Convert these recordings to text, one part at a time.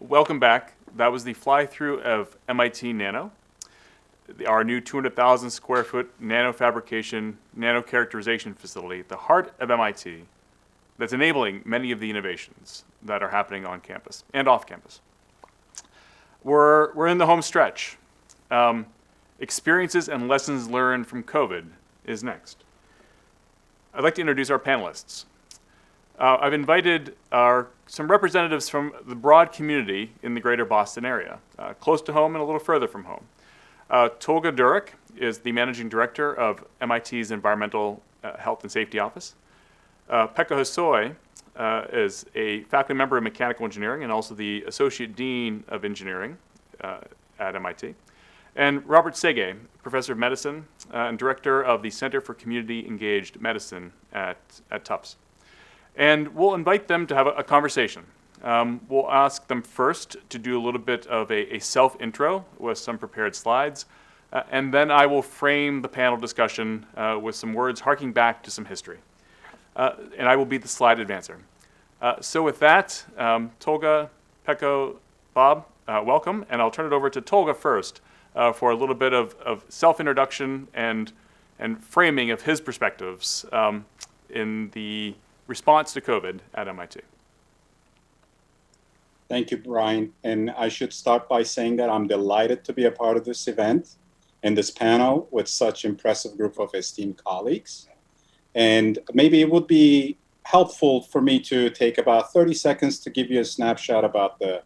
Welcome back. That was the fly-through of MIT.nano, our new 200,000 square foot nano fabrication, nano characterization facility at the heart of MIT that's enabling many of the innovations that are happening on campus and off campus. We're in the home stretch. Experiences and lessons learned from COVID is next. I'd like to introduce our panelists. I've invited some representatives from the broad community in the greater Boston area, close to home and a little further from home. Tolga Durek is the managing director of MIT's Environmental Health and Safety Office. Pekka Hosoi is a faculty member of mechanical engineering and also the associate dean of engineering at MIT. And Robert Sege, professor of medicine and director of the Center for Community Engaged Medicine at Tufts. And we'll invite them to have a conversation. We'll ask them first to do a little bit of a self-intro with some prepared slides, and then I will frame the panel discussion with some words harking back to some history. And I will be the slide advancer. So with that, Tolga, Pekka, Bob, welcome, and I'll turn it over to Tolga first for a little bit of self-introduction and framing of his perspectives in the response to COVID at MIT. Thank you, Brian. And I should start by saying that I'm delighted to be a part of this event and this panel with such impressive group of esteemed colleagues. And maybe it would be helpful for me to take about 30 seconds to give you a snapshot about the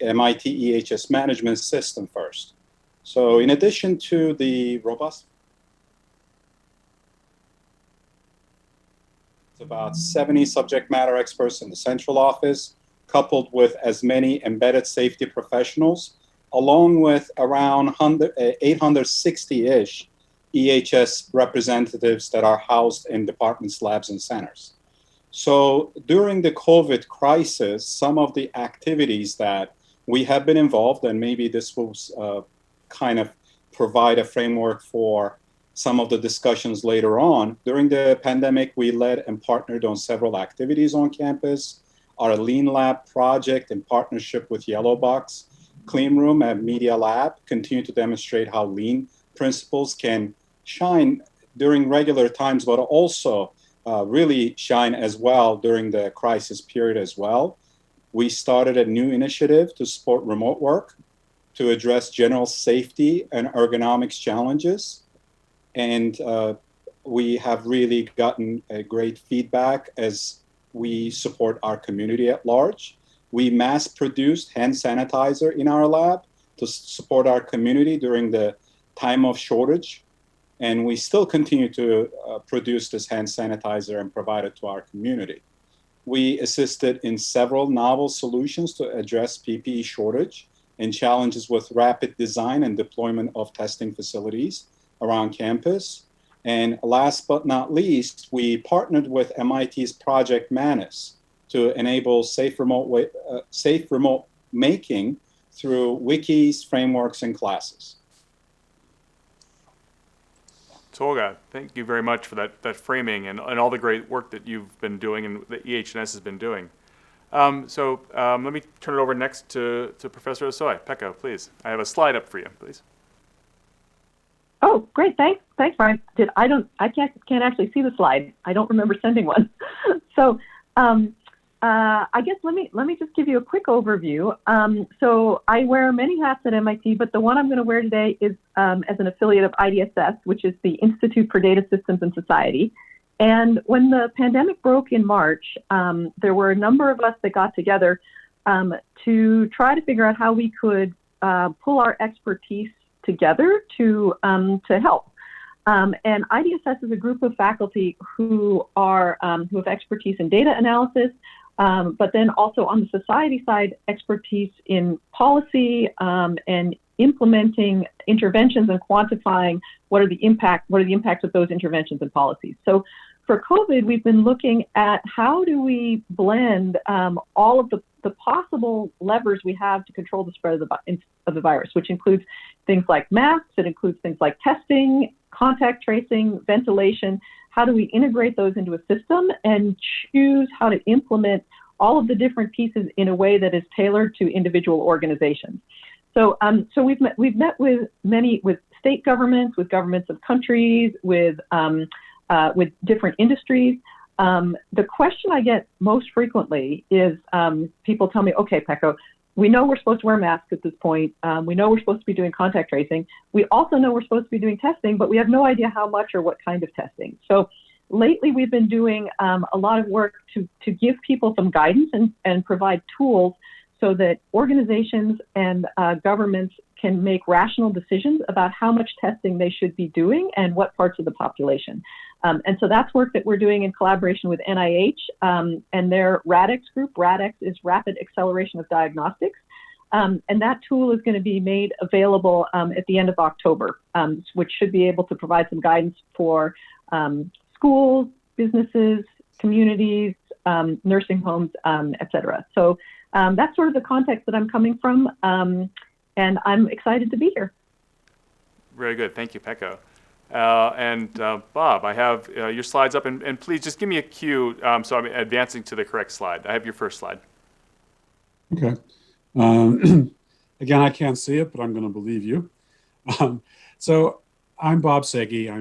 MIT EHS management system first. So in addition to the robust, about 70 subject matter experts in the central office, coupled with as many embedded safety professionals, along with around 860-ish EHS representatives that are housed in departments, labs, and centers. So during the COVID crisis, some of the activities that we have been involved, and maybe this will kind of provide a framework for some of the discussions later on. During the pandemic, we led and partnered on several activities on campus. Our Lean Lab project in partnership with Yellow Box Clean Room and Media Lab continue to demonstrate how lean principles can shine during regular times, but also really shine as well during the crisis period as well. We started a new initiative to support remote work, to address general safety and ergonomics challenges. And we have really gotten a great feedback as we support our community at large. We mass-produced hand sanitizer in our lab to support our community during the time of shortage. And we still continue to produce this hand sanitizer and provide it to our community. We assisted in several novel solutions to address PPE shortage and challenges with rapid design and deployment of testing facilities around campus. And last but not least, we partnered with MIT's Project Manus to enable safe remote making through wikis, frameworks, and classes. Tolga, thank you very much for that framing and all the great work that you've been doing and that EH&S has been doing. Let me turn it over next to Professor Hosoi. Pekka, please. I have a slide up for you, please. Oh, great! Thanks, Brian. I can't actually see the slide. I don't remember sending one. So, I guess let me just give you a quick overview. So I wear many hats at MIT, but the one I'm going to wear today is as an affiliate of IDSS, which is the Institute for Data Systems and Society. And when the pandemic broke in March, there were a number of us that got together to try to figure out how we could pull our expertise together to help. And IDSS is a group of faculty who have expertise in data analysis, but then also on the society side, expertise in policy and implementing interventions and quantifying what are the impacts of those interventions and policies. So for COVID, we've been looking at how do we blend all of the possible levers we have to control the spread of the virus, which includes things like masks, it includes things like testing, contact tracing, ventilation. How do we integrate those into a system and choose how to implement all of the different pieces in a way that is tailored to individual organizations. So, we've met with state governments, with governments of countries, with different industries. The question I get most frequently is people tell me, okay, Pekko, we know we're supposed to wear masks at this point. We know we're supposed to be doing contact tracing. We also know we're supposed to be doing testing, but we have no idea how much or what kind of testing. So lately we've been doing a lot of work to give people some guidance and provide tools so that organizations and governments can make rational decisions about how much testing they should be doing and what parts of the population. And so that's work that we're doing in collaboration with NIH and their RADx group. RADx is Rapid Acceleration of Diagnostics. And that tool is going to be made available at the end of October, which should be able to provide some guidance for schools, businesses, communities, nursing homes, et cetera. So that's sort of the context that I'm coming from. And I'm excited to be here. Very good. Thank you, Pekko. And Bob, I have your slides up, and please just give me a cue so I'm advancing to the correct slide. I have your first slide. Okay. Again, I can't see it, but I'm going to believe you. So I'm Bob Segi.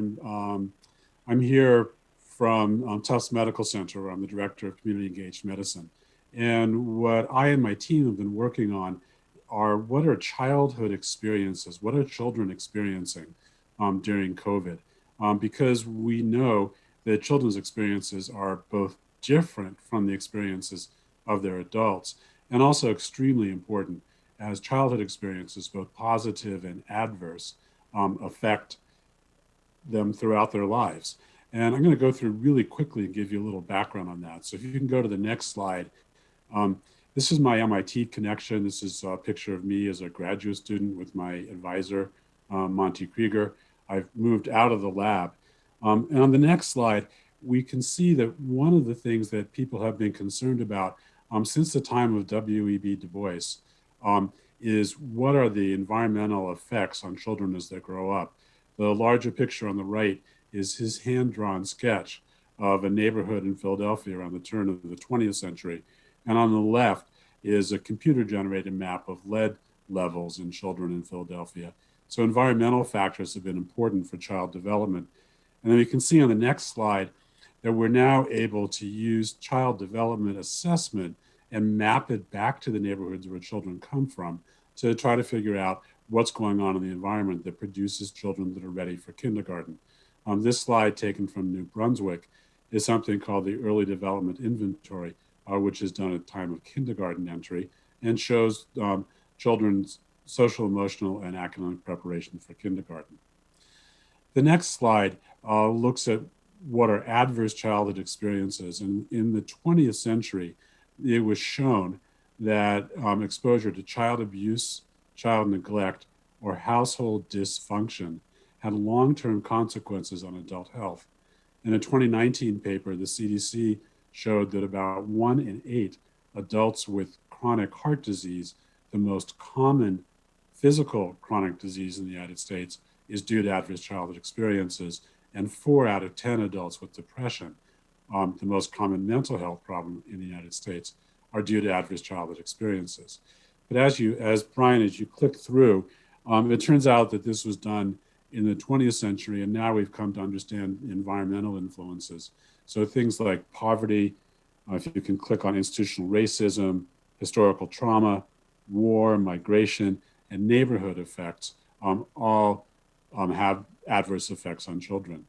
I'm here from Tufts Medical Center. I'm the Director of Community Engaged Medicine. And what I and my team have been working on are what are childhood experiences? What are children experiencing during COVID? Because we know that children's experiences are both different from the experiences of their adults and also extremely important as childhood experiences, both positive and adverse, affect them throughout their lives. And I'm going to go through really quickly and give you a little background on that. So if you can go to the next slide. This is my MIT connection. This is a picture of me as a graduate student with my advisor, Monty Krieger. I've moved out of the lab. And on the next slide, we can see that one of the things that people have been concerned about since the time of W.E.B. Du Bois is what are the environmental effects on children as they grow up. The larger picture on the right is his hand-drawn sketch of a neighborhood in Philadelphia around the turn of the 20th century. And on the left is a computer-generated map of lead levels in children in Philadelphia. So environmental factors have been important for child development. And then you can see on the next slide that we're now able to use child development assessment and map it back to the neighborhoods where children come from to try to figure out what's going on in the environment that produces children that are ready for kindergarten. This slide taken from New Brunswick is something called the Early Development Inventory, which is done at the time of kindergarten entry and shows children's social, emotional, and academic preparation for kindergarten. The next slide looks at what are adverse childhood experiences. And in the 20th century, it was shown that exposure to child abuse, child neglect, or household dysfunction had long-term consequences on adult health. In a 2019 paper, the CDC showed that about 1 in 8 adults with chronic heart disease, the most common physical chronic disease in the United States, is due to adverse childhood experiences, and 4 out of 10 adults with depression, the most common mental health problem in the United States, are due to adverse childhood experiences. But as you click through, it turns out that this was done in the 20th century, and now we've come to understand environmental influences. So things like poverty, if you can click on institutional racism, historical trauma, war, migration, and neighborhood effects, all have adverse effects on children.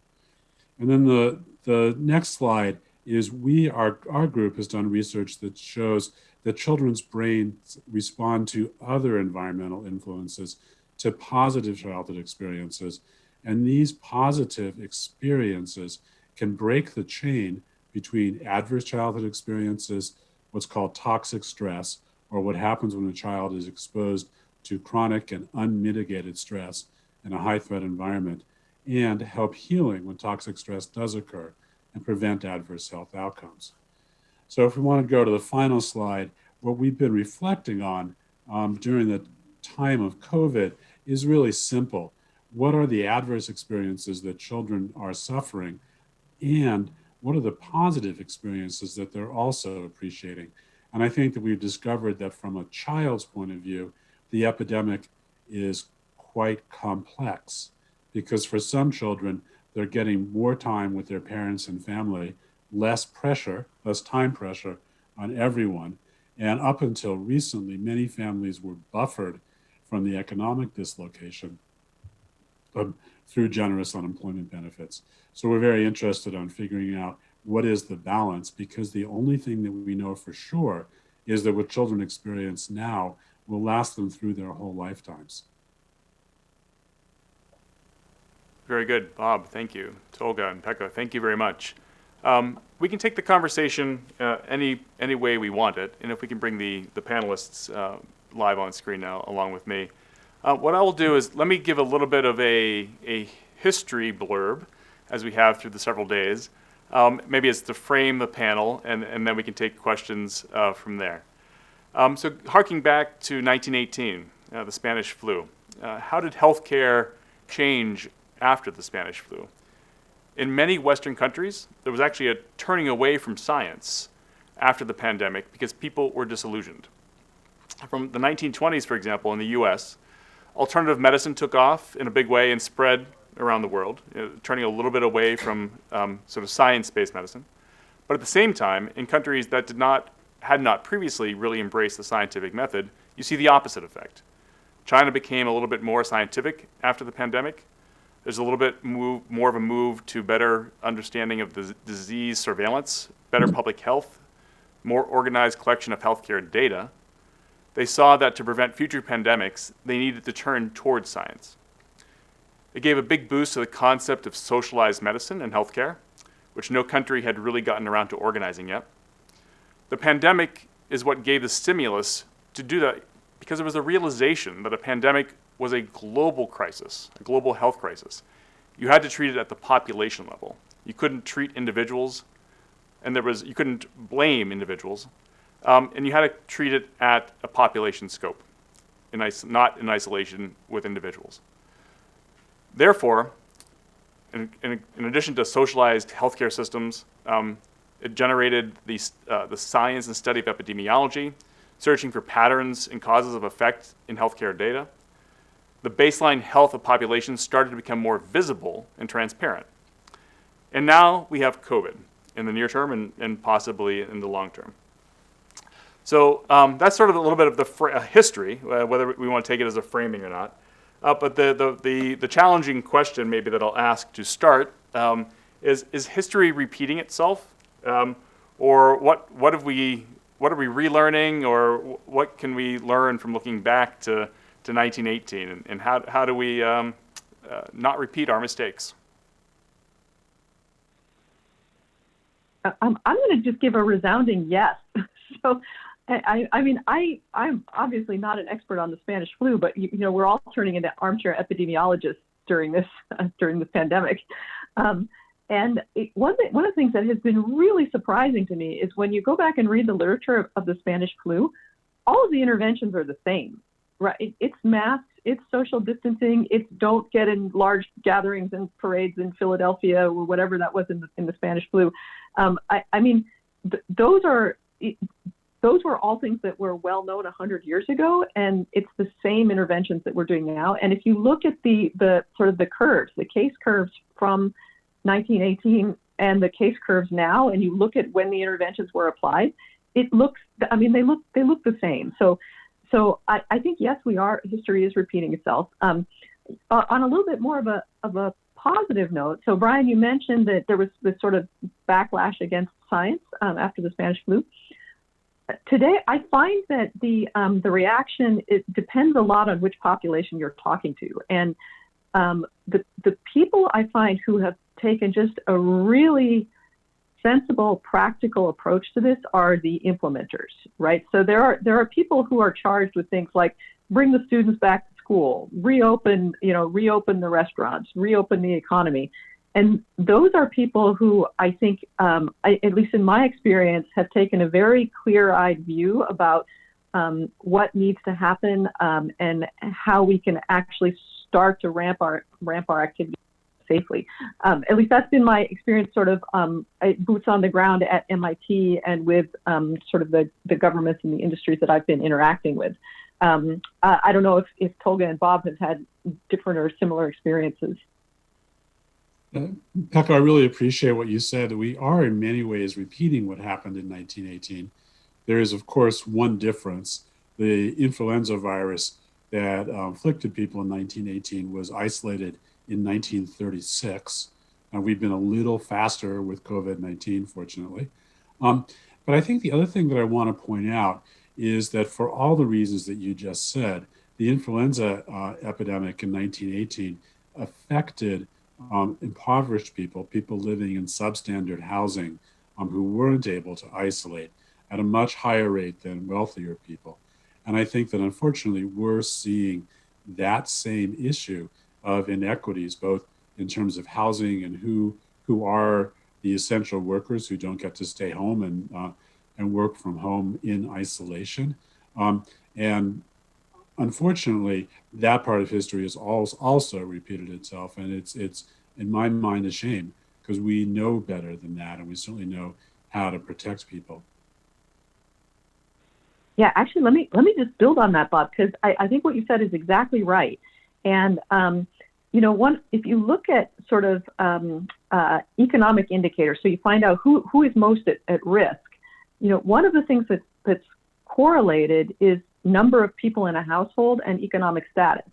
And then the next slide is our group has done research that shows that children's brains respond to other environmental influences to positive childhood experiences. And these positive experiences can break the chain between adverse childhood experiences, what's called toxic stress, or what happens when a child is exposed to chronic and unmitigated stress in a high-threat environment, and help healing when toxic stress does occur and prevent adverse health outcomes. So if we want to go to the final slide, what we've been reflecting on during the time of COVID is really simple. What are the adverse experiences that children are suffering, and what are the positive experiences that they're also appreciating? And I think that we've discovered that from a child's point of view, the epidemic is quite complex, because for some children, they're getting more time with their parents and family, less time pressure on everyone. And up until recently, many families were buffered from the economic dislocation through generous unemployment benefits. So we're very interested on figuring out what is the balance, because the only thing that we know for sure is that what children experience now will last them through their whole lifetimes. Very good, Bob. Thank you. Tolga and Pekka, thank you very much. We can take the conversation any way we want it, and if we can bring the panelists live on screen now along with me. What I will do is let me give a little bit of a history blurb, as we have through the several days. Maybe it's to frame the panel, and then we can take questions from there. So harking back to 1918, the Spanish flu. How did healthcare change after the Spanish flu? In many Western countries, there was actually a turning away from science after the pandemic because people were disillusioned. From the 1920s, for example, in the US, alternative medicine took off in a big way and spread around the world, turning a little bit away from sort of science-based medicine. But at the same time, in countries that had not previously really embraced the scientific method, you see the opposite effect. China became a little bit more scientific after the pandemic. There's a little bit more of a move to better understanding of the disease surveillance, better public health, more organized collection of healthcare data. They saw that to prevent future pandemics, they needed to turn towards science. It gave a big boost to the concept of socialized medicine and healthcare, which no country had really gotten around to organizing yet. The pandemic is what gave the stimulus to do that, because it was a realization that a pandemic was a global crisis, a global health crisis. You had to treat it at the population level. You couldn't treat individuals, and you couldn't blame individuals, and you had to treat it at a population scope, not in isolation with individuals. Therefore, in addition to socialized healthcare systems, it generated the science and study of epidemiology, searching for patterns and causes of effect in healthcare data. The baseline health of populations started to become more visible and transparent. And now we have COVID in the near term and possibly in the long term. So that's sort of a little bit of the history, whether we want to take it as a framing or not. But the challenging question maybe that I'll ask to start is history repeating itself? Or what are we relearning, or what can we learn from looking back to 1918, and how do we not repeat our mistakes? I'm going to just give a resounding yes. So, I'm obviously not an expert on the Spanish flu, but we're all turning into armchair epidemiologists during this pandemic. And one of the things that has been really surprising to me is when you go back and read the literature of the Spanish flu, all of the interventions are the same, right? It's masks, it's social distancing, it's don't get in large gatherings and parades in Philadelphia or whatever that was in the Spanish flu. Those were all things that were well known 100 years ago, and it's the same interventions that we're doing now. And if you look at the sort of the curves, the case curves from 1918 and the case curves now, and you look at when the interventions were applied, they look the same. So I think, yes, history is repeating itself. On a little bit more of a positive note, so Brian, you mentioned that there was this sort of backlash against science after the Spanish flu. Today, I find that the reaction, it depends a lot on which population you're talking to. And the people I find who have taken just a really sensible, practical approach to this are the implementers, right? So there are people who are charged with things like bring the students back to school, reopen the restaurants, reopen the economy. And those are people who I think, at least in my experience, have taken a very clear-eyed view about what needs to happen and how we can actually start to ramp our activity. safely. At least that's been my experience, sort of boots on the ground at MIT and with sort of the governments and the industries that I've been interacting with. I don't know if Tolga and Bob have had different or similar experiences. Pekka, I really appreciate what you said. We are in many ways repeating what happened in 1918. There is, of course, one difference. The influenza virus that afflicted people in 1918 was isolated in 1936. We've been a little faster with COVID-19, fortunately. But I think the other thing that I want to point out is that for all the reasons that you just said, the influenza epidemic in 1918 affected impoverished people living in substandard housing who weren't able to isolate at a much higher rate than wealthier people. And I think that unfortunately we're seeing that same issue of inequities, both in terms of housing and who are the essential workers who don't get to stay home and work from home in isolation. And unfortunately, that part of history has also repeated itself. And it's in my mind, a shame, because we know better than that. And we certainly know how to protect people. Yeah, actually, let me just build on that, Bob, because I think what you said is exactly right. And if you look at sort of economic indicators, so you find out who is most at risk. One of the things that's correlated is number of people in a household and economic status,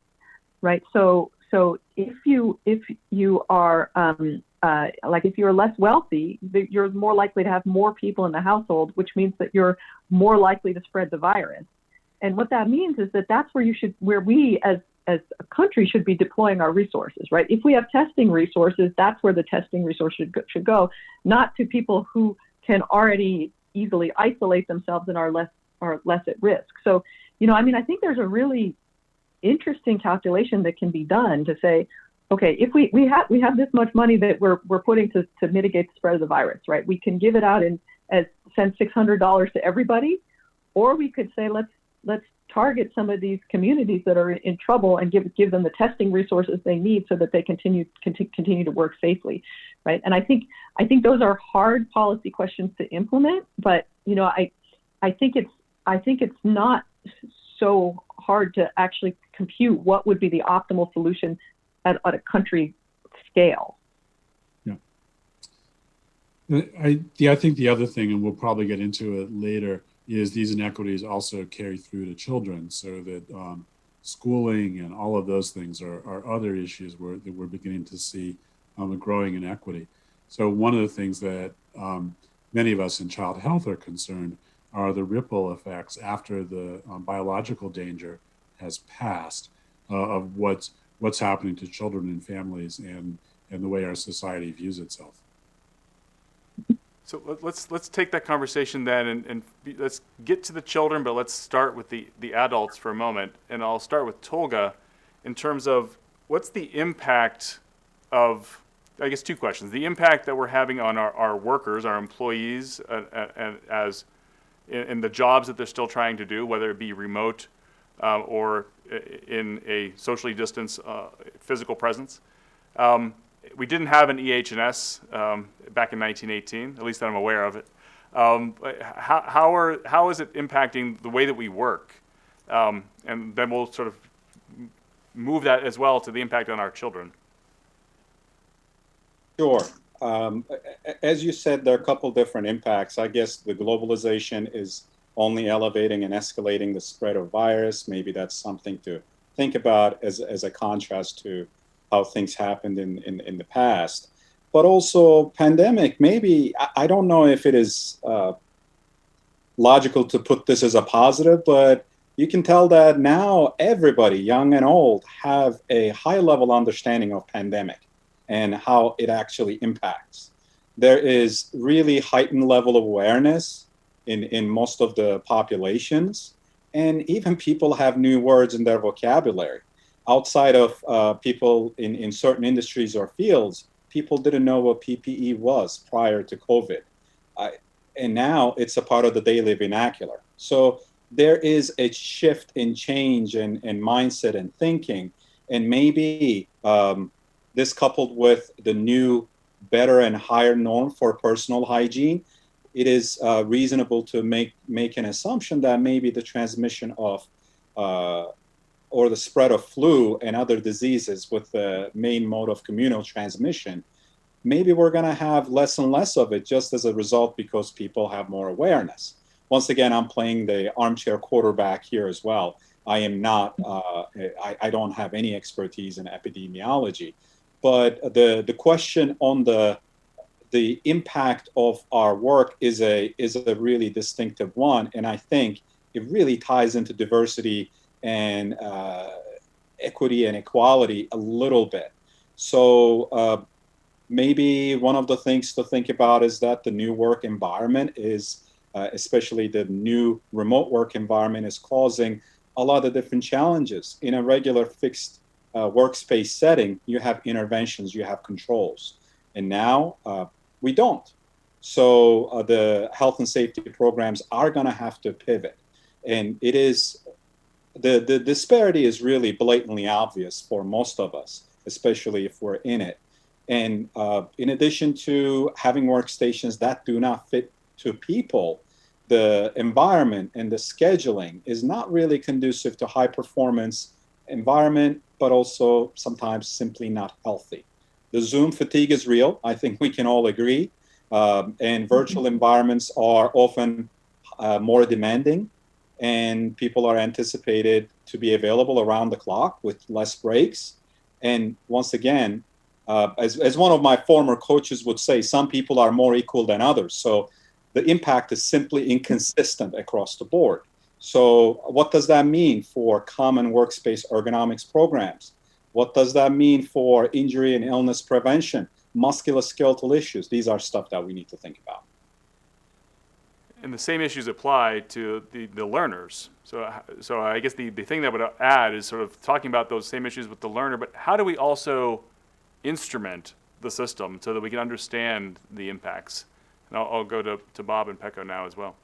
right? So if you are if you're less wealthy, you're more likely to have more people in the household, which means that you're more likely to spread the virus. And what that means is that that's where we as a country should be deploying our resources, right? If we have testing resources, that's where the testing resources should go, not to people who can already easily isolate themselves and are less at risk. So, I think there's a really interesting calculation that can be done to say, okay, if we have this much money that we're putting to mitigate the spread of the virus, right? We can give it out and send $600 to everybody, or we could say let's target some of these communities that are in trouble and give them the testing resources they need so that they continue to work safely, right? And I think those are hard policy questions to implement, but I think it's not so hard to actually compute what would be the optimal solution at a country scale. Yeah. I think the other thing, and we'll probably get into it later, is these inequities also carry through to children, so that schooling and all of those things are other issues that we're beginning to see a growing inequity. So one of the things that many of us in child health are concerned are the ripple effects after the biological danger has passed of what's happening to children and families and the way our society views itself. So let's take that conversation then and let's get to the children, but let's start with the adults for a moment. And I'll start with Tolga in terms of what's the impact of, I guess, two questions. The impact that we're having on our workers, our employees, as in the jobs that they're still trying to do, whether it be remote or in a socially distanced physical presence. We didn't have an EH&S back in 1918, at least that I'm aware of it. How is it impacting the way that we work? And then we'll sort of move that as well to the impact on our children. Sure. As you said, there are a couple different impacts. I guess the globalization is only elevating and escalating the spread of virus. Maybe that's something to think about as a contrast to how things happened in the past. But also pandemic, maybe, I don't know if it is logical to put this as a positive, but you can tell that now everybody, young and old, have a high level understanding of pandemic and how it actually impacts. There is really heightened level of awareness in most of the populations, and even people have new words in their vocabulary. Outside of people in certain industries or fields, people didn't know what PPE was prior to COVID. And now it's a part of the daily vernacular. So there is a shift in change and mindset and thinking. And maybe this coupled with the new, better and higher norm for personal hygiene, it is reasonable to make an assumption that maybe the transmission of or the spread of flu and other diseases with the main mode of communal transmission, maybe we're going to have less and less of it just as a result because people have more awareness. Once again, I'm playing the armchair quarterback here as well. I am not, I don't have any expertise in epidemiology, but the question on the impact of our work is a really distinctive one. And I think it really ties into diversity and equity and equality a little bit. So maybe one of the things to think about is that the new work environment is, especially the new remote work environment, is causing a lot of different challenges. In a regular fixed workspace setting, you have interventions, you have controls. And now we don't. So the health and safety programs are going to have to pivot. And it is, the disparity is really blatantly obvious for most of us, especially if we're in it. And in addition to having workstations that do not fit to people, the environment and the scheduling is not really conducive to high performance environment, but also sometimes simply not healthy. The Zoom fatigue is real. I think we can all agree. And virtual environments are often more demanding, and people are anticipated to be available around the clock with less breaks. And once again, as one of my former coaches would say, some people are more equal than others. So the impact is simply inconsistent across the board. So what does that mean for common workspace ergonomics programs? What does that mean for injury and illness prevention, musculoskeletal issues? These are stuff that we need to think about. And the same issues apply to the learners. So I guess the thing that I would add is sort of talking about those same issues with the learner, but how do we also instrument the system so that we can understand the impacts? And I'll go to Bob and Pekka now as well.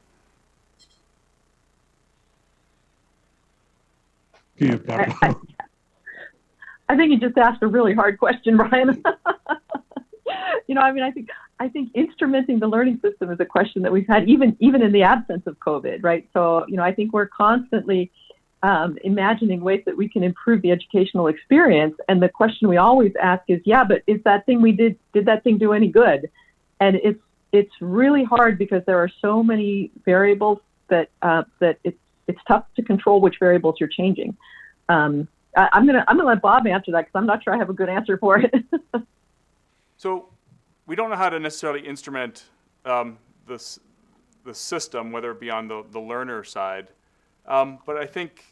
I think you just asked a really hard question, Brian. I think instrumenting the learning system is a question that we've had even in the absence of COVID, right? So, I think we're constantly imagining ways that we can improve the educational experience. And the question we always ask is, but is that thing did that thing do any good? And it's really hard because there are so many variables that it's tough to control which variables you're changing. I'm gonna let Bob answer that because I'm not sure I have a good answer for it. So we don't know how to necessarily instrument the system, whether it be on the learner side. But I think,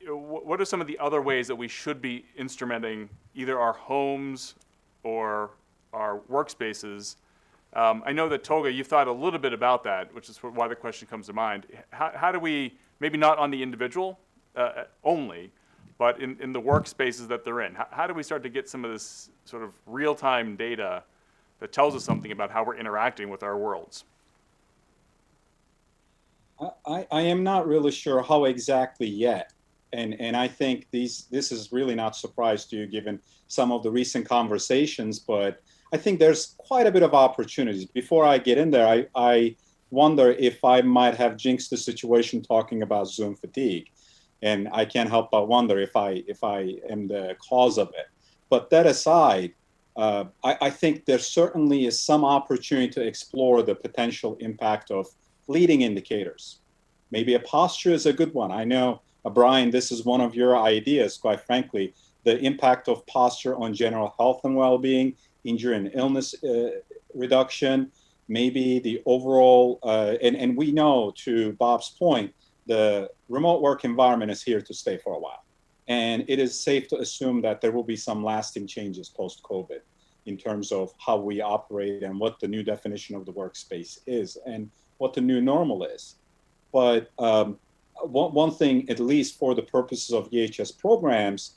what are some of the other ways that we should be instrumenting either our homes or our workspaces? I know that, Tolga, you've thought a little bit about that, which is why the question comes to mind. How do we, maybe not on the individual only, but in the workspaces that they're in, how do we start to get some of this sort of real-time data that tells us something about how we're interacting with our worlds? I am not really sure how exactly yet. And I think this is really not a surprise to you given some of the recent conversations, but I think there's quite a bit of opportunities. Before I get in there, I wonder if I might have jinxed the situation talking about Zoom fatigue. And I can't help but wonder if I am the cause of it. But that aside, I think there certainly is some opportunity to explore the potential impact of leading indicators. Maybe a posture is a good one. I know, Brian, this is one of your ideas, quite frankly, the impact of posture on general health and well-being, injury and illness reduction, maybe the overall, and we know, to Bob's point, the remote work environment is here to stay for a while. And it is safe to assume that there will be some lasting changes post-COVID in terms of how we operate and what the new definition of the workspace is and what the new normal is. But one thing, at least for the purposes of EHS programs,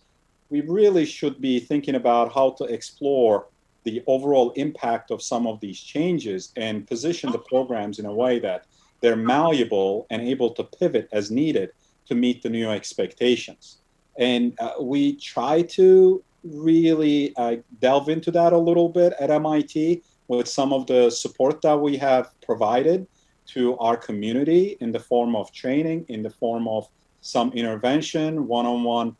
we really should be thinking about how to explore the overall impact of some of these changes and position the programs in a way that they're malleable and able to pivot as needed to meet the new expectations. And we try to really delve into that a little bit at MIT with some of the support that we have provided to our community in the form of training, in the form of some intervention, one-on-one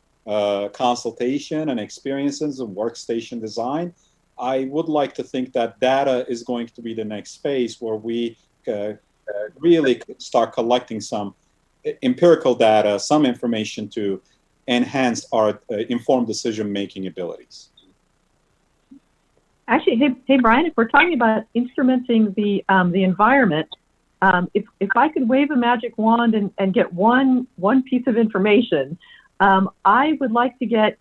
consultation and experiences of workstation design. I would like to think that data is going to be the next phase where we really start collecting some empirical data, some information to enhance our informed decision-making abilities. Actually, hey, Brian, if we're talking about instrumenting the environment, if I could wave a magic wand and get one piece of information, I would like to get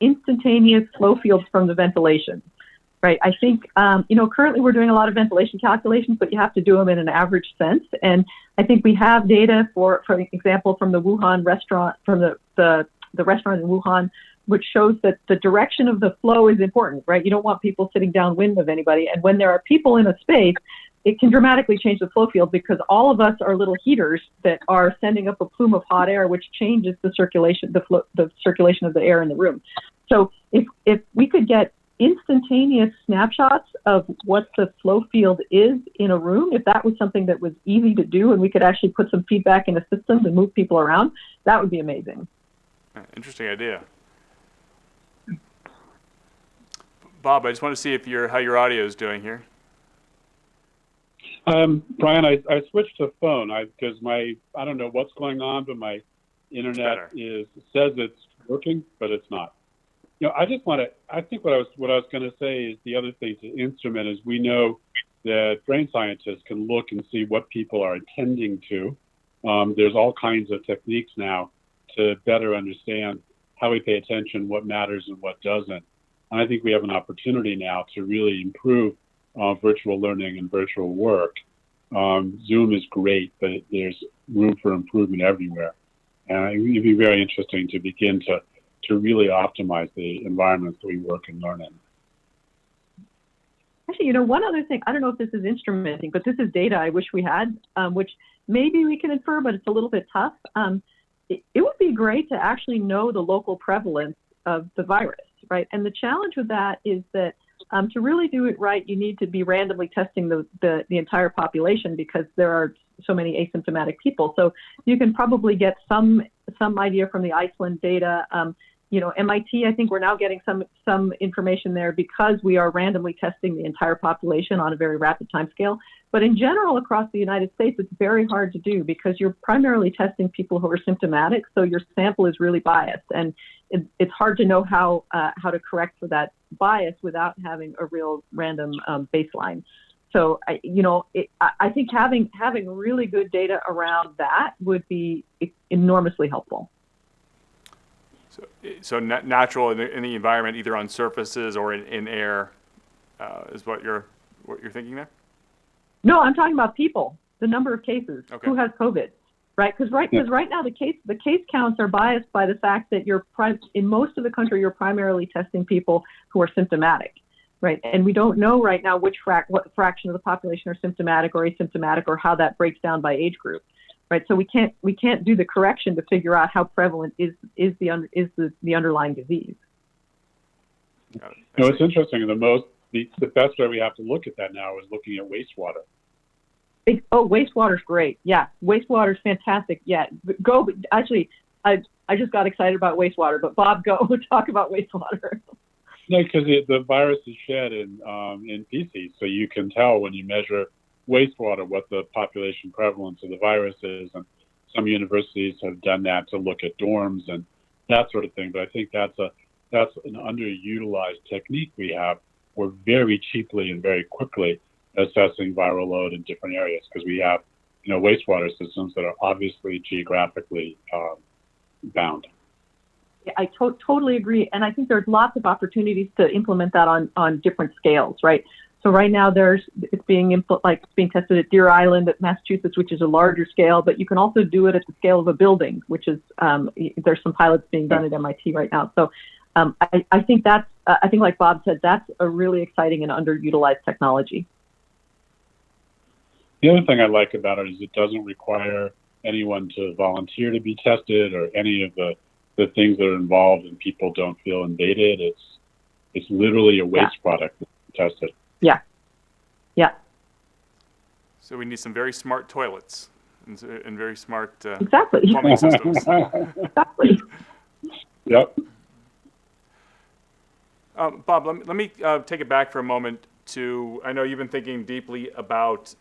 instantaneous flow fields from the ventilation. Right. I think, currently we're doing a lot of ventilation calculations, but you have to do them in an average sense. And I think we have data for example, from the Wuhan restaurant, from the restaurant in Wuhan, which shows that the direction of the flow is important, right? You don't want people sitting downwind of anybody. And when there are people in a space, it can dramatically change the flow field because all of us are little heaters that are sending up a plume of hot air, which changes the circulation, the circulation of the air in the room. So if we could get instantaneous snapshots of what the flow field is in a room, if that was something that was easy to do and we could actually put some feedback in a system and move people around, that would be amazing. Interesting idea. Bob, I just want to see how your audio is doing here. Brian, I switched to phone because I don't know what's going on, but my internet says it's working, but it's not. I think what I was going to say is the other thing to instrument is we know that brain scientists can look and see what people are attending to. There's all kinds of techniques now to better understand how we pay attention, what matters and what doesn't. And I think we have an opportunity now to really improve virtual learning and virtual work. Zoom is great, but there's room for improvement everywhere. And it would be very interesting to begin to really optimize the environments that we work and learn in. Actually, one other thing, I don't know if this is instrumenting, but this is data I wish we had, which maybe we can infer, but it's a little bit tough. It would be great to actually know the local prevalence of the virus, right? And the challenge with that is that to really do it right, you need to be randomly testing the entire population because there are so many asymptomatic people. So you can probably get some idea from the Iceland data. MIT, I think we're now getting some information there because we are randomly testing the entire population on a very rapid timescale. But in general, across the United States, it's very hard to do because you're primarily testing people who are symptomatic. So your sample is really biased, and it's hard to know how to correct for that bias without having a real random baseline. So I think having really good data around that would be enormously helpful. So natural in the environment, either on surfaces or in air, is what you're thinking there? No, I'm talking about people. The number of cases. Okay. Who has COVID, right? Because right now the case counts are biased by the fact that in most of the country you're primarily testing people who are symptomatic, right? And we don't know right now what fraction of the population are symptomatic or asymptomatic or how that breaks down by age group. Right, so we can't do the correction to figure out how prevalent is the underlying disease. It's interesting. The best way we have to look at that now is looking at wastewater. Wastewater's great. Yeah, wastewater's fantastic. Yeah, actually, I just got excited about wastewater, but Bob, go talk about wastewater. No, because the virus is shed in feces, so you can tell when you measure wastewater what the population prevalence of the virus is, and some universities have done that to look at dorms and that sort of thing. But I think that's an underutilized technique we have. We're very cheaply and very quickly assessing viral load in different areas because we have wastewater systems that are obviously geographically bound. Yeah, I totally agree, and I think there's lots of opportunities to implement that on different scales, right? So right now it's being tested at Deer Island at Massachusetts, which is a larger scale, but you can also do it at the scale of a building, which is there's some pilots being done at MIT right now. So I think like Bob said, that's a really exciting and underutilized technology. The other thing I like about it is it doesn't require anyone to volunteer to be tested or any of the the things that are involved and people don't feel invaded. It's literally a waste product tested. Yeah. Yeah. So we need some very smart toilets and very smart Exactly. plumbing systems. Exactly. Yep. Bob, let me take it back for a moment to, I know you've been thinking deeply about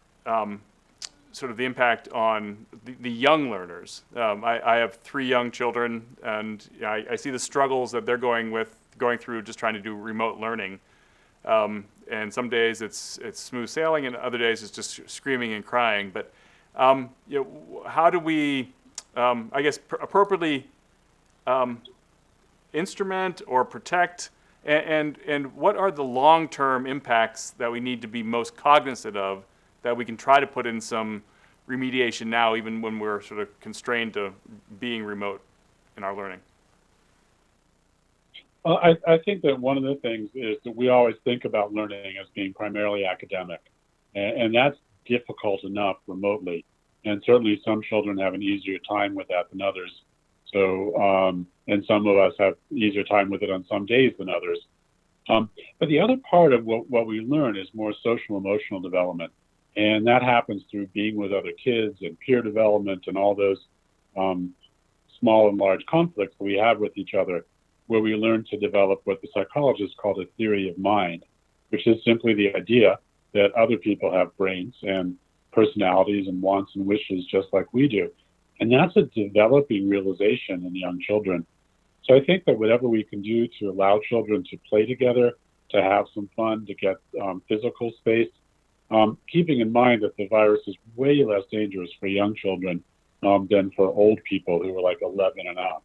sort of the impact on the young learners. I have 3 young children, and I see the struggles that they're going through just trying to do remote learning. And some days it's smooth sailing, and other days it's just screaming and crying. But how do we, I guess, appropriately instrument or protect, and what are the long-term impacts that we need to be most cognizant of, that we can try to put in some remediation now, even when we're sort of constrained to being remote in our learning? Well, I think that one of the things is that we always think about learning as being primarily academic, and that's difficult enough remotely. And certainly some children have an easier time with that than others. So, and some of us have easier time with it on some days than others. But the other part of what we learn is more social emotional development. And that happens through being with other kids and peer development and all those small and large conflicts that we have with each other, where we learn to develop what the psychologists call the theory of mind, which is simply the idea that other people have brains and personalities and wants and wishes just like we do. And that's a developing realization in young children. So I think that whatever we can do to allow children to play together, to have some fun, to get physical space, keeping in mind that the virus is way less dangerous for young children than for old people who are like 11 and up.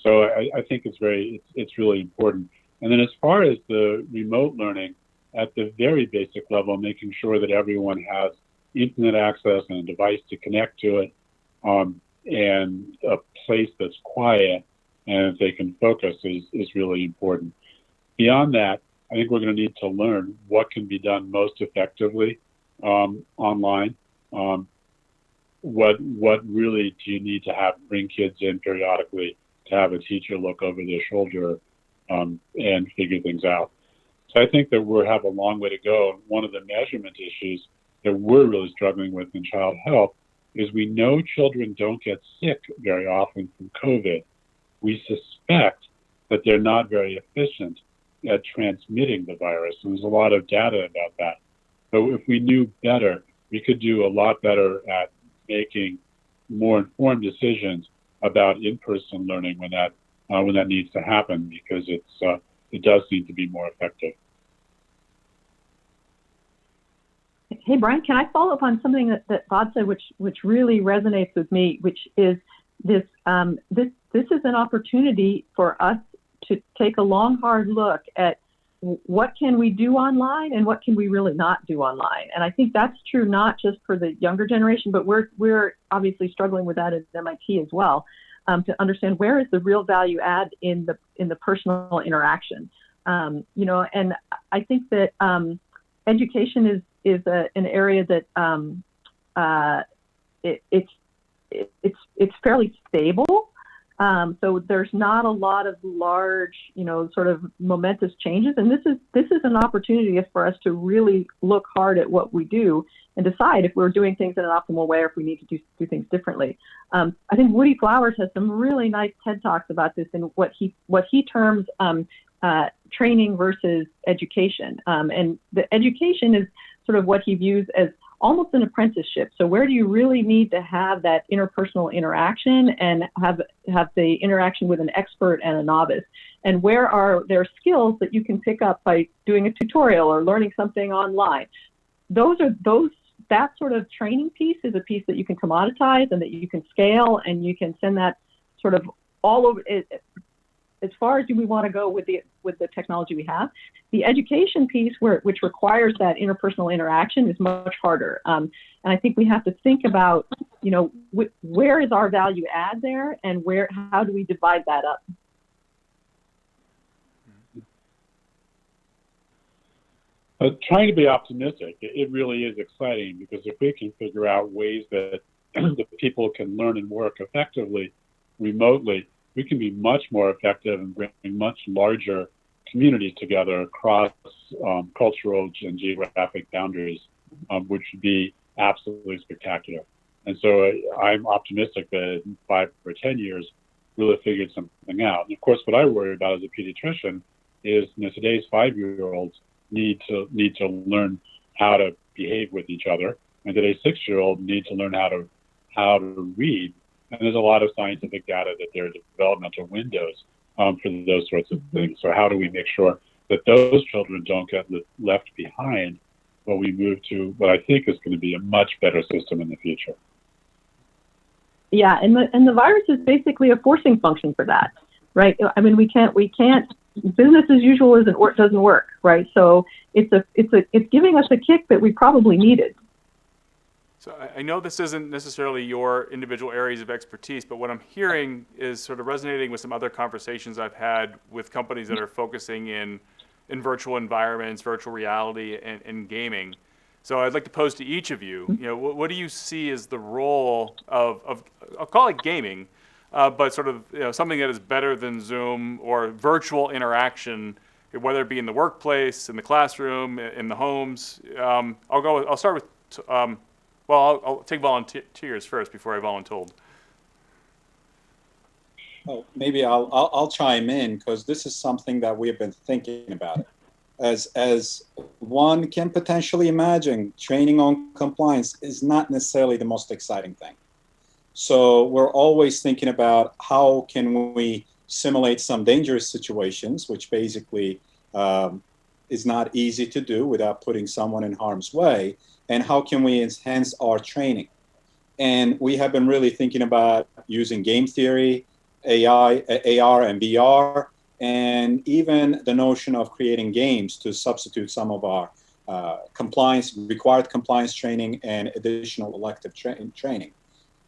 So I think it's really important. And then as far as the remote learning, at the very basic level, making sure that everyone has internet access and a device to connect to it, and a place that's quiet and they can focus is really important. Beyond that, I think we're going to need to learn what can be done most effectively online. What really do you need to bring kids in periodically to have a teacher look over their shoulder and figure things out. So I think that we have a long way to go. One of the measurement issues that we're really struggling with in child health is we know children don't get sick very often from COVID. We suspect that they're not very efficient at transmitting the virus. And there's a lot of data about that. So if we knew better, we could do a lot better at making more informed decisions about in-person learning when that needs to happen, because it does seem to be more effective. Hey, Brian, can I follow up on something that Bob said, which really resonates with me, which is this is an opportunity for us to take a long, hard look at what can we do online and what can we really not do online. And I think that's true not just for the younger generation, but we're obviously struggling with that at MIT as well, to understand where is the real value add in the personal interaction. And I think that education is an area that it's fairly stable. So there's not a lot of large, sort of momentous changes. And this is an opportunity for us to really look hard at what we do and decide if we're doing things in an optimal way or if we need to do things differently. I think Woody Flowers has some really nice TED Talks about this and what he terms training versus education. And the education is sort of what he views as almost an apprenticeship. So where do you really need to have that interpersonal interaction and have the interaction with an expert and a novice? And where are there skills that you can pick up by doing a tutorial or learning something online? That sort of training piece is a piece that you can commoditize and that you can scale, and you can send that sort of all over it, as far as we want to go with the technology we have. The education piece, which requires that interpersonal interaction, is much harder. And I think we have to think about, where is our value add there, and how do we divide that up? Trying to be optimistic, it really is exciting, because if we can figure out ways that the people can learn and work effectively, remotely, we can be much more effective and bring much larger communities together across cultural and geographic boundaries, which would be absolutely spectacular. And so I'm optimistic that in 5 or 10 years, we'll have figured something out. And of course, what I worry about as a pediatrician is, today's 5-year-olds need to learn how to behave with each other, and today's 6-year-old need to learn how to read. And there's a lot of scientific data that there are developmental windows for those sorts of things. So how do we make sure that those children don't get left behind while we move to what I think is going to be a much better system in the future? Yeah, and the virus is basically a forcing function for that, right? I mean, we can't business as usual doesn't work, right? So it's giving us a kick that we probably needed. So I know this isn't necessarily your individual areas of expertise, but what I'm hearing is sort of resonating with some other conversations I've had with companies that are focusing in virtual environments, virtual reality, and gaming. So I'd like to pose to each of you, what do you see as the role of I'll call it gaming, but sort of something that is better than Zoom or virtual interaction, whether it be in the workplace, in the classroom, in the homes. I'll start with. I'll take volunteers first before I voluntold. Oh, maybe I'll chime in, because this is something that we have been thinking about. As one can potentially imagine, training on compliance is not necessarily the most exciting thing. So we're always thinking about how can we simulate some dangerous situations, which basically is not easy to do without putting someone in harm's way. And how can we enhance our training? And we have been really thinking about using game theory, AI, AR, and VR, and even the notion of creating games to substitute some of our required compliance training and additional elective training.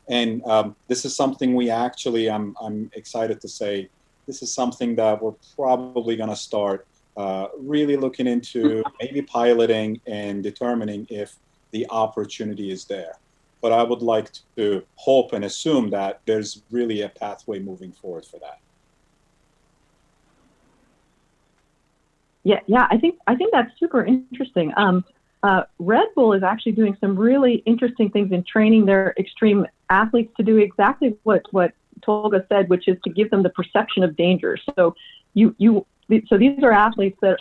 And this is something we actually, I'm excited to say, this is something that we're probably going to start really looking into, maybe piloting and determining if the opportunity is there. But I would like to hope and assume that there's really a pathway moving forward for that. Yeah, I think that's super interesting. Red Bull is actually doing some really interesting things in training their extreme athletes to do exactly what Tolga said, which is to give them the perception of danger. So so these are athletes that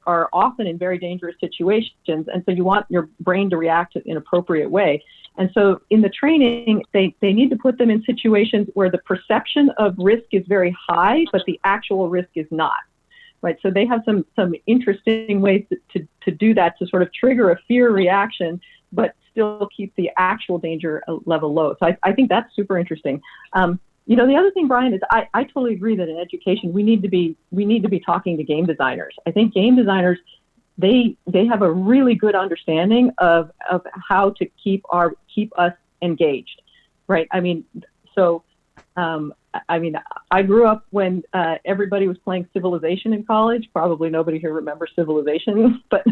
are often in very dangerous situations, and so you want your brain to react in an appropriate way. And so in the training, they need to put them in situations where the perception of risk is very high, but the actual risk is not. Right, so they have some interesting ways to do that, to sort of trigger a fear reaction, but still keep the actual danger level low. So I think that's super interesting. The other thing, Brian, is I totally agree that in education we need to be talking to game designers. I think game designers they have a really good understanding of how to keep us engaged, right? I grew up when everybody was playing Civilization in college. Probably nobody here remembers Civilization, but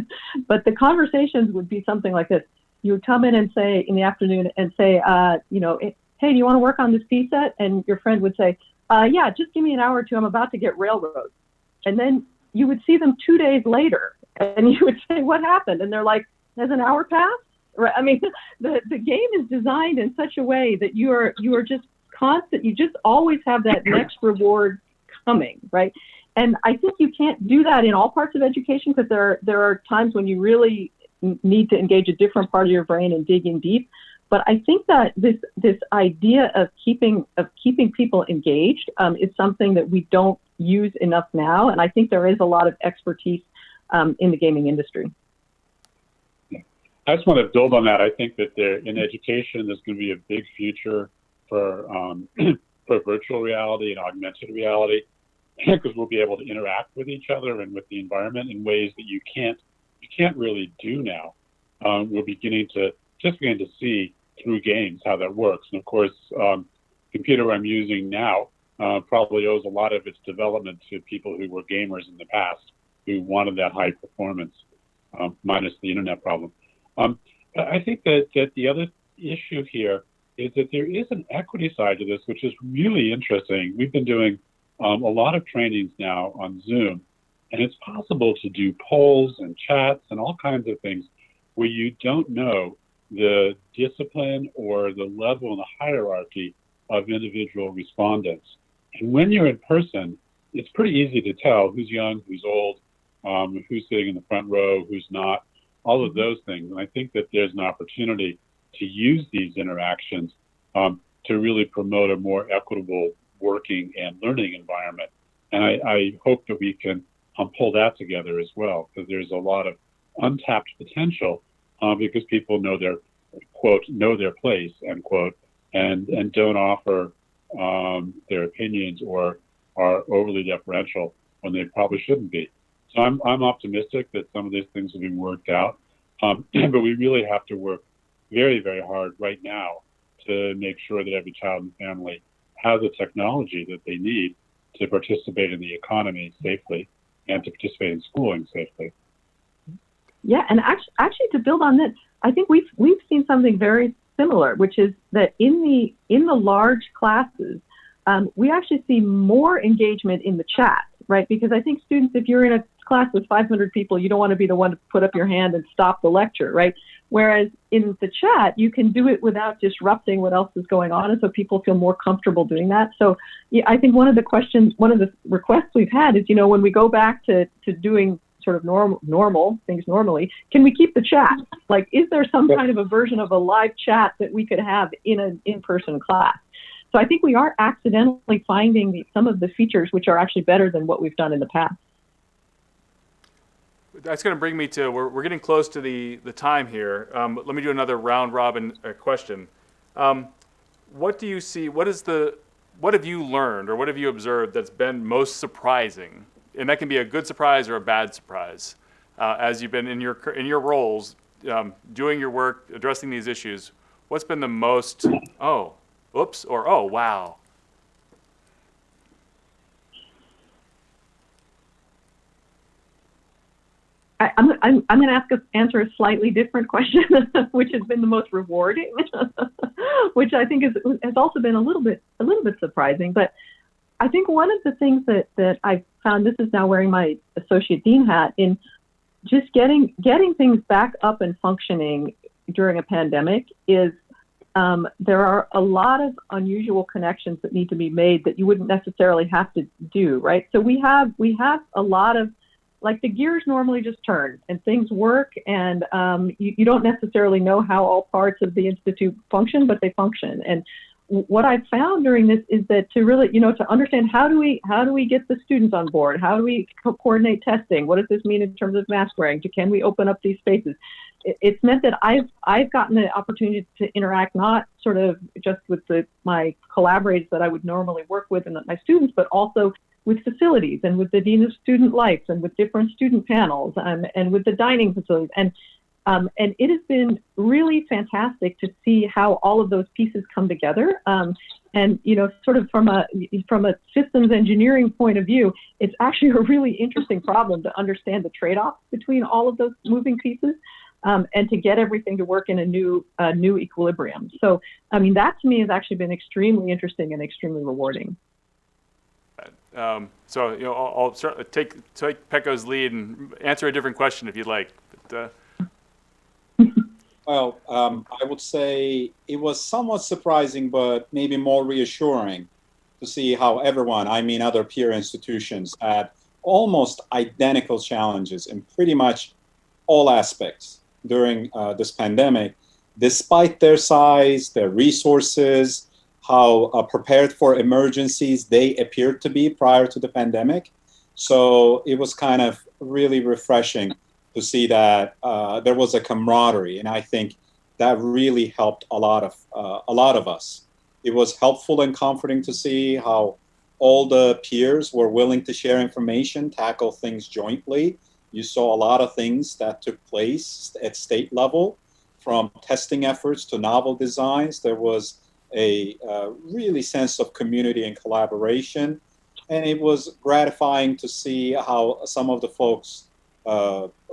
the conversations would be something like this. You would come in and say in the afternoon and say, hey, do you want to work on this piece set? And your friend would say, yeah, just give me an hour or two. I'm about to get railroad. And then you would see them 2 days later, and you would say, what happened? And they're like, has an hour passed? Right? I mean, the game is designed in such a way that you are just constant. You just always have that next reward coming, right? And I think you can't do that in all parts of education, because there are times when you really need to engage a different part of your brain and dig in deep. But I think that this idea of keeping people engaged is something that we don't use enough now, and I think there is a lot of expertise in the gaming industry. I just want to build on that. I think that in education, there's going to be a big future for virtual reality and augmented reality, because we'll be able to interact with each other and with the environment in ways that you can't really do now. We're beginning to see through games how that works. And of course, the computer I'm using now probably owes a lot of its development to people who were gamers in the past, who wanted that high performance, minus the internet problem. I think that the other issue here is that there is an equity side to this, which is really interesting. We've been doing a lot of trainings now on Zoom, and it's possible to do polls and chats and all kinds of things where you don't know the discipline or the level and the hierarchy of individual respondents. And when you're in person, it's pretty easy to tell who's young, who's old, who's sitting in the front row, who's not, all of those things. And I think that there's an opportunity to use these interactions to really promote a more equitable working and learning environment. And I hope that we can pull that together as well, because there's a lot of untapped potential because people know their, quote, know their place, end quote, and don't offer their opinions or are overly deferential when they probably shouldn't be. So I'm optimistic that some of these things will be worked out, but we really have to work very, very hard right now to make sure that every child and family has the technology that they need to participate in the economy safely and to participate in schooling safely. Yeah, and actually to build on that, I think we've seen something very similar, which is that in the large classes, we actually see more engagement in the chat, right? Because I think students, if you're in a class with 500 people, you don't want to be the one to put up your hand and stop the lecture, right? Whereas in the chat, you can do it without disrupting what else is going on, and so people feel more comfortable doing that. So yeah, I think one of the requests we've had is, when we go back to doing sort of normal things normally, can we keep the chat? Like, is there some kind of a version of a live chat that we could have in an in-person class? So I think we are accidentally finding some of the features which are actually better than what we've done in the past. That's going to bring me to, we're getting close to the time here. Let me do another round robin question. What do you see, what have you learned or what have you observed that's been most surprising? And that can be a good surprise or a bad surprise as you've been in your roles, doing your work, addressing these issues. What's been the most, oh, oops, or oh, wow? I'm going to answer a slightly different question, which has been the most rewarding, which I think has also been a little bit surprising. But I think one of the things that I've found, this is now wearing my associate dean hat, in just getting things back up and functioning during a pandemic is there are a lot of unusual connections that need to be made that you wouldn't necessarily have to do, right? So we have a lot of, like, the gears normally just turn and things work, and you don't necessarily know how all parts of the institute function, but they function. And what I've found during this is that to really, to understand how do we get the students on board? How do we coordinate testing? What does this mean in terms of mask wearing? Can we open up these spaces? It's meant that I've gotten the opportunity to interact not sort of just with my collaborators that I would normally work with and my students, but also with facilities and with the Dean of Student Life and with different student panels and with the dining facilities. And it has been really fantastic to see how all of those pieces come together. And, sort of from a systems engineering point of view, it's actually a really interesting problem to understand the trade-offs between all of those moving pieces and to get everything to work in a new equilibrium. So, I mean, that to me has actually been extremely interesting and extremely rewarding. So I'll certainly take Pekko's lead and answer a different question if you'd like. But, Well, I would say it was somewhat surprising, but maybe more reassuring to see how everyone, other peer institutions, had almost identical challenges in pretty much all aspects during this pandemic, despite their size, their resources, how prepared for emergencies they appeared to be prior to the pandemic. So it was kind of really refreshing to see that there was a camaraderie, and I think that really helped a lot of us. It was helpful and comforting to see how all the peers were willing to share information, tackle things jointly. You saw a lot of things that took place at state level, from testing efforts to novel designs. There was a really sense of community and collaboration, and it was gratifying to see how some of the folks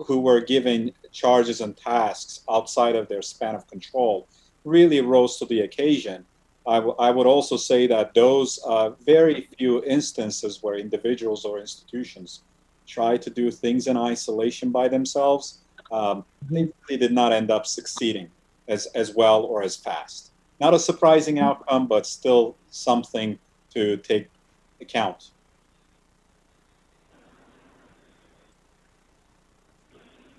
who were given charges and tasks outside of their span of control really rose to the occasion. I would also say that those very few instances where individuals or institutions try to do things in isolation by themselves, they really did not end up succeeding as well or as fast. Not a surprising outcome, but still something to take account.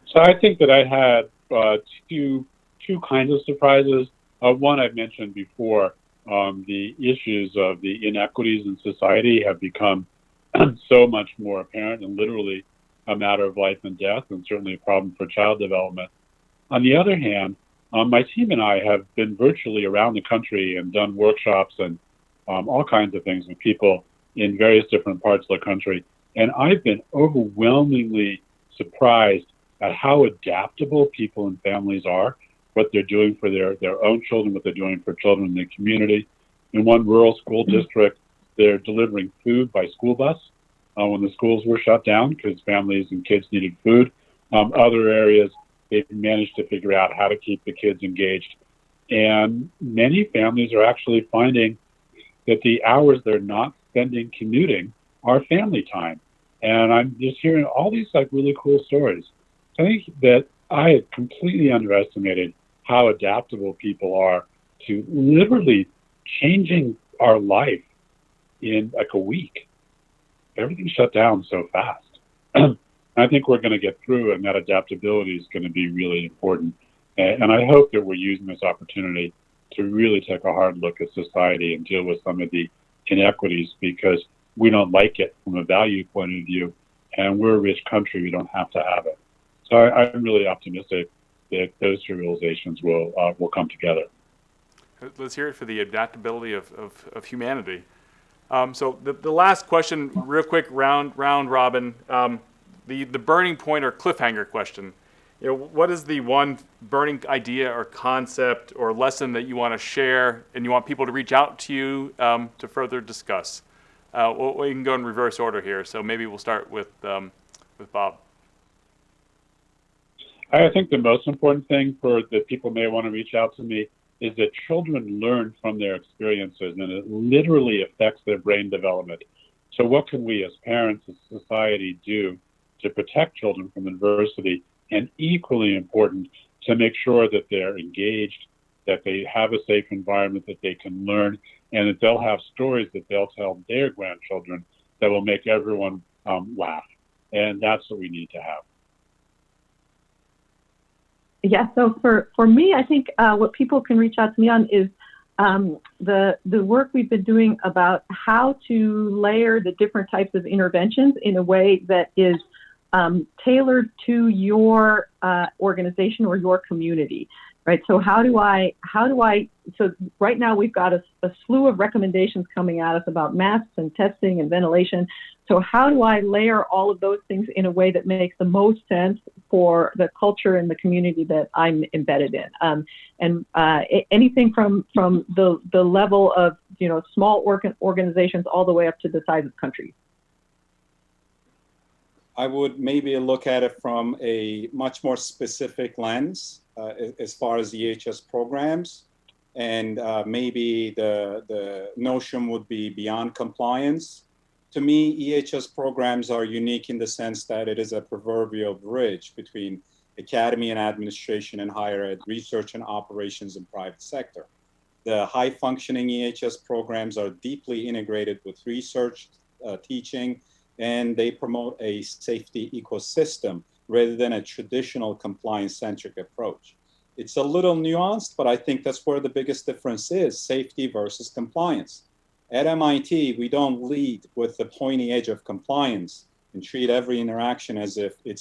So I think that I had two kinds of surprises. One I've mentioned before, the issues of the inequities in society have become so much more apparent and literally a matter of life and death, and certainly a problem for child development. On the other hand, my team and I have been virtually around the country and done workshops and all kinds of things with people in various different parts of the country. And I've been overwhelmingly surprised at how adaptable people and families are, what they're doing for their own children, what they're doing for children in the community. In one rural school district, they're delivering food by school bus when the schools were shut down because families and kids needed food. Other areas, they've managed to figure out how to keep the kids engaged. And many families are actually finding that the hours they're not spending commuting are family time. And I'm just hearing all these like really cool stories. I think that I had completely underestimated how adaptable people are to literally changing our life in like a week. Everything shut down so fast. I think we're going to get through, and that adaptability is going to be really important. And I hope that we're using this opportunity to really take a hard look at society and deal with some of the inequities, because we don't like it from a value point of view, and we're a rich country. We don't have to have it. So I'm really optimistic that those two realizations will come together. Let's hear it for the adaptability of humanity. So the last question, real quick, round robin, the burning point or cliffhanger question. You know, what is the one burning idea or concept or lesson that you want to share and you want people to reach out to you to further discuss? We can go in reverse order here, so maybe we'll start with Bob. I think the most important thing for that people may want to reach out to me is that children learn from their experiences, and it literally affects their brain development. So what can we as parents, as society, do to protect children from adversity, and equally important, to make sure that they're engaged, that they have a safe environment, that they can learn, and that they'll have stories that they'll tell their grandchildren that will make everyone laugh. And that's what we need to have. Yeah, so for me, I think what people can reach out to me on is the work we've been doing about how to layer the different types of interventions in a way that is tailored to your organization or your community, right? So so right now we've got a slew of recommendations coming at us about masks and testing and ventilation. So how do I layer all of those things in a way that makes the most sense for the culture and the community that I'm embedded in? Anything from the level of, you know, small organizations all the way up to the size of countries. I would maybe look at it from a much more specific lens as far as EHS programs. And maybe the notion would be beyond compliance. To me, EHS programs are unique in the sense that it is a proverbial bridge between academy and administration and higher ed, research and operations and private sector. The high functioning EHS programs are deeply integrated with research, teaching, and they promote a safety ecosystem rather than a traditional compliance-centric approach. It's a little nuanced, but I think that's where the biggest difference is, safety versus compliance. At MIT, we don't lead with the pointy edge of compliance and treat every interaction as if it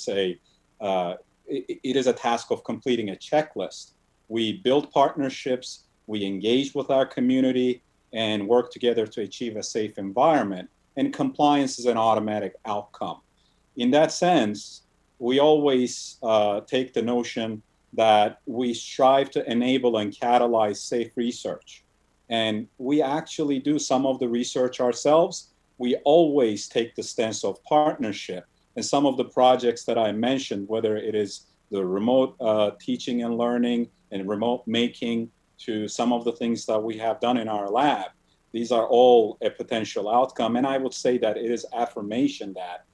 is a task of completing a checklist. We build partnerships, we engage with our community, and work together to achieve a safe environment. And compliance is an automatic outcome. In that sense, we always take the notion that we strive to enable and catalyze safe research. And we actually do some of the research ourselves. We always take the stance of partnership. And some of the projects that I mentioned, whether it is the remote teaching and learning and remote making, to some of the things that we have done in our lab, these are all a potential outcome. And I would say that it is affirmation that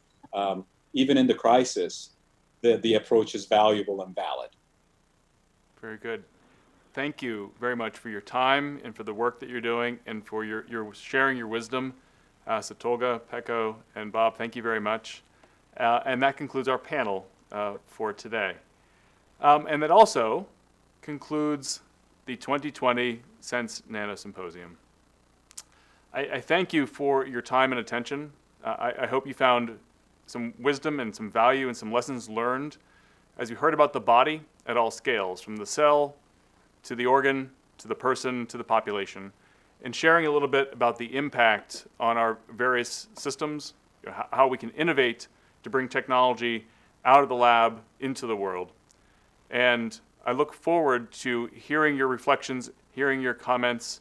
even in the crisis, the approach is valuable and valid. Very good. Thank you very much for your time and for the work that you're doing and for your sharing your wisdom. So Tolga, Pekko, and Bob, thank you very much. And that concludes our panel for today. And that also concludes the 2020 SENSE.nano Symposium. I thank you for your time and attention. I hope you found some wisdom and some value and some lessons learned as you heard about the body at all scales, from the cell to the organ to the person to the population, and sharing a little bit about the impact on our various systems, how we can innovate to bring technology out of the lab into the world. And I look forward to hearing your reflections, hearing your comments,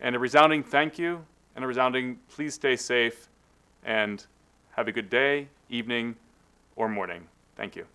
and a resounding thank you and a resounding please stay safe and have a good day, evening, or morning. Thank you.